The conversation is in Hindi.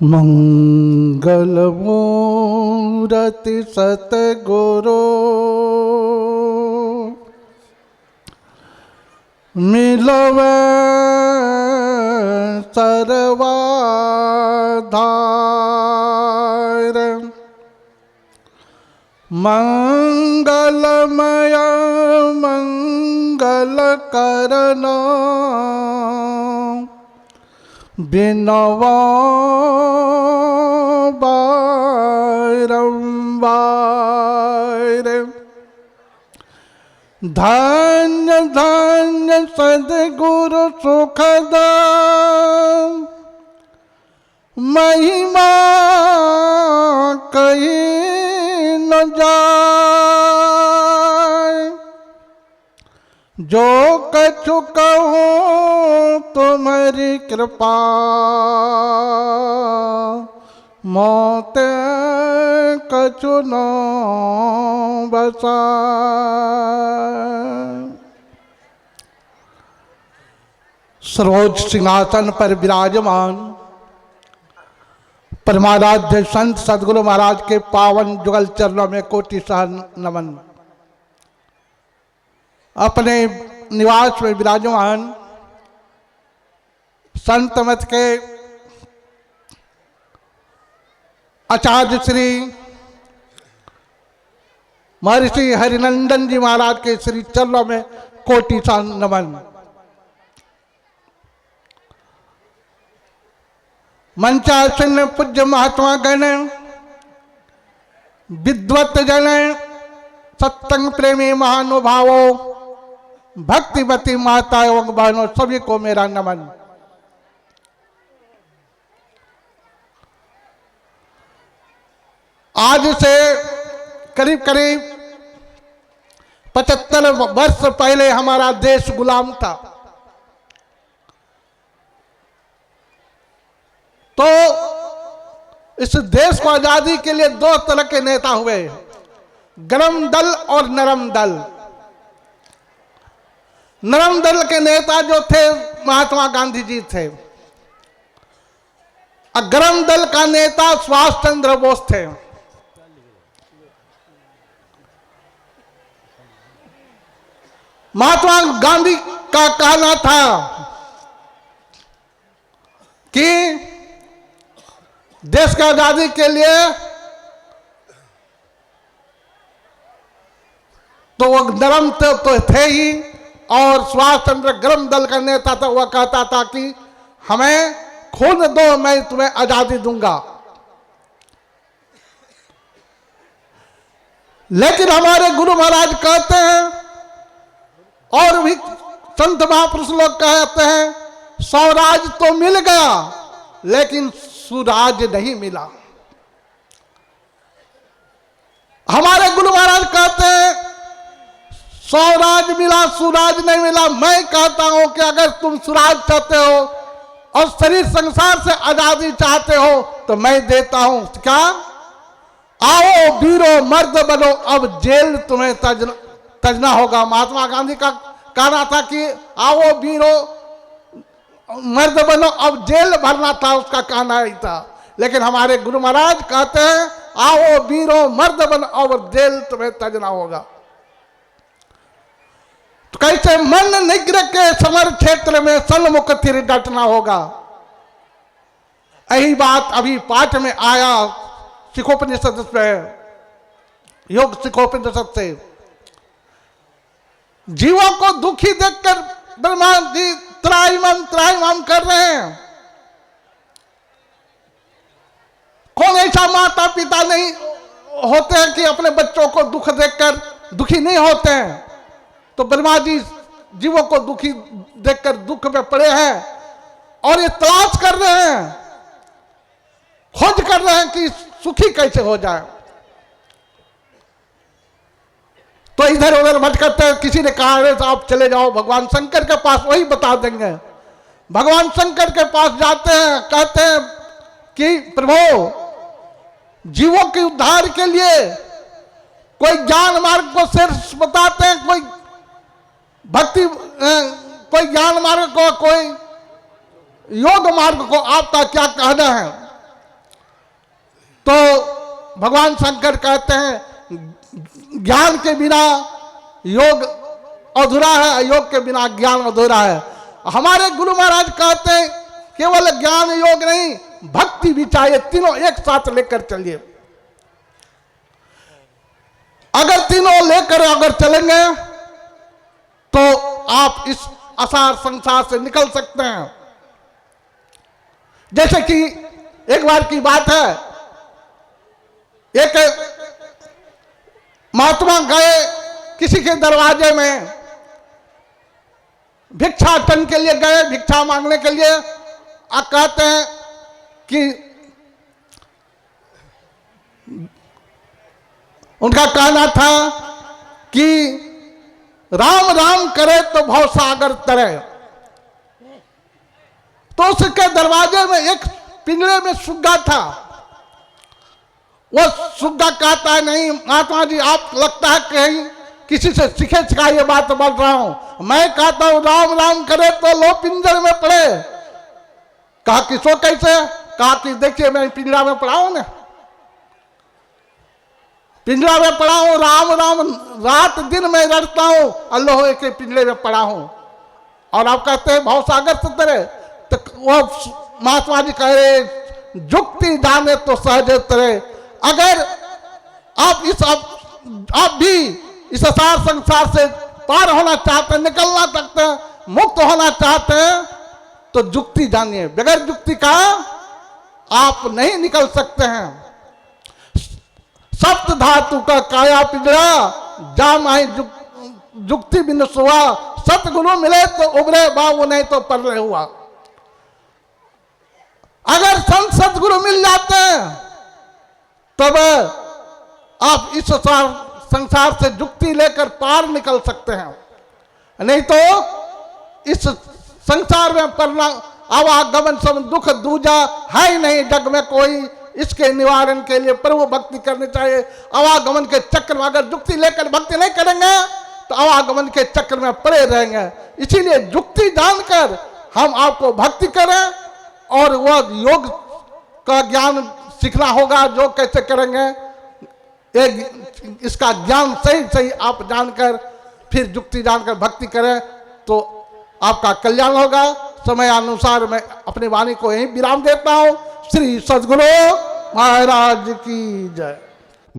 मंगल मूरति सतगुरु मिलवे सर्वाधार। मंगलमय मंगल करना बिनवा बारंबार। धन्य धन्य सद्गुरु सुखद महिमा कहीं न जाए। जो कछु कहूँ तुम्हारी कृपा मौत कछु न बसाए। सर्वोच्च सिंहासन पर विराजमान परमाराध्य संत सद्गुरु महाराज के पावन जुगल चरणों में कोटि सह नमन। अपने निवास में विराजमान संत मत के आचार्य श्री महर्षि हरिनंदन जी महाराज के श्री चरणों में कोटि सह नमन। मंचासन पूज्य महात्मा गण, विद्वत जन, सत्संग प्रेमी महानुभावों, भक्तिवती माता एवं बहनों, सभी को मेरा नमन। आज से करीब करीब 75 वर्ष पहले हमारा देश गुलाम था। तो इस देश को आजादी के लिए दो तरह के नेता हुए, गरम दल और नरम दल। नरम दल के नेता जो थे महात्मा गांधी जी थे, और गरम दल का नेता सुभाष चंद्र बोस थे। महात्मा गांधी का कहना था कि देश की आजादी के लिए तो वो नरम तो थे ही, और सुभाष चंद्र गरम दल का नेता था। वह कहता था कि हमें खून दो, मैं तुम्हें आजादी दूंगा। लेकिन हमारे गुरु महाराज कहते हैं, और भी संत महापुरुष लोग कहते हैं, स्वराज तो मिल गया लेकिन सुराज नहीं मिला। हमारे गुरु महाराज कहते हैं स्वराज मिला, सुराज नहीं मिला। मैं कहता हूं कि अगर तुम सुराज चाहते हो और शरीर संसार से आजादी चाहते हो तो मैं देता हूं। क्या? आओ वीरो मर्द बनो, अब जेल तुम्हें तजना होगा। महात्मा गांधी का कहना था कि आओ वीरो मर्द बनो, अब जेल भरना था, उसका कहना ही था। लेकिन हमारे गुरु महाराज कहते हैं आओ वीरो मर्द बनो, अब जेल तुम्हें तजना होगा। तो कैसे मन निग्रह के समर क्षेत्र में सन्मुख थिर डटना होगा। यही बात अभी पाठ में आया सिखोपनिषद से, योग सिखोपनिषद से। जीवों को दुखी देखकर ब्रह्मा जी त्राहिमाम कर रहे हैं। कौन ऐसा माता पिता नहीं होते हैं कि अपने बच्चों को दुख देखकर दुखी नहीं होते हैं। तो ब्रह्मा जी जीवों को दुखी देखकर दुख में पड़े हैं और ये तलाश कर रहे हैं, खोज कर रहे हैं कि सुखी कैसे हो जाए। तो इधर उधर भटकते हैं। किसी ने कहा अरे आप चले जाओ भगवान शंकर के पास, वही बता देंगे। भगवान शंकर के पास जाते हैं, कहते हैं कि प्रभु जीवों के उद्धार के लिए कोई ज्ञान मार्ग को शीर्ष बताते हैं, कोई भक्ति, कोई ज्ञान मार्ग को, कोई योग मार्ग को, आपका क्या कहना है। तो भगवान शंकर कहते हैं ज्ञान के बिना योग अधूरा है, योग के बिना ज्ञान अधूरा है। हमारे गुरु महाराज कहते हैं केवल ज्ञान योग नहीं, भक्ति भी चाहिए, तीनों एक साथ लेकर चलिए। अगर तीनों लेकर अगर चलेंगे तो आप इस असार संसार से निकल सकते हैं। जैसे कि एक बार की बात है, एक महात्मा गए किसी के दरवाजे में, भिक्षाटन के लिए गए, भिक्षा मांगने के लिए। आप कहते हैं कि उनका कहना था कि राम राम करे तो भवसागर तरे। तो उसके दरवाजे में एक पिंजरे में सुग्गा था। वो सुग्गा कहता है, नहीं महात्मा जी, आप लगता है कहीं किसी से सीखे सिखाए ये बात बोल रहा हूं। मैं कहता हूं राम राम करे तो लो पिंजरे में पड़े। कहा किसो कैसे? कहा कि देखिए मैं पिंजरा में पड़ा हूं ना, पिंजरा में पड़ा हूं, राम राम रात दिन में रटता हूं, अल्लाह के पिंजरे में पड़ा हूं। और आप कहते हैं भवसागर से तरे। तो वो महात्मा जी कह रहे जुक्ति जाने तो सहज तरे। अगर आप भी इस संसार संसार से पार होना चाहते हैं, निकलना चाहते हैं, मुक्त होना चाहते हैं, तो जुक्ति जानिए। बगैर जुक्ति का आप नहीं निकल सकते हैं। सप्त धातु का काया पिंजरा, जाम आई जुक्ति बिन सुआ। सतगुरु मिले तो उबरे बाबू, नहीं तो परले हुआ। अगर संत सतगुरु मिल जाते हैं तब आप इस संसार से जुक्ति लेकर पार निकल सकते हैं, नहीं तो इस संसार में पड़ना आवागमन सब दुख दूजा है ही नहीं जग में कोई। इसके निवारण के लिए प्रभु भक्ति करनी चाहिए। आवागमन के चक्र में अगर जुक्ति लेकर भक्ति नहीं करेंगे तो आवागमन के चक्र में पड़े रहेंगे। इसीलिए जुक्ति जानकर हम आपको भक्ति करें, और वह योग का ज्ञान सीखना होगा। जो कैसे करेंगे एक इसका ज्ञान सही सही आप जानकर फिर जुक्ति जानकर भक्ति करें तो आपका कल्याण होगा। समय अनुसार मैं अपनी वाणी को यहीं विराम देता हूं। श्री सद्गुरु महाराज की जय।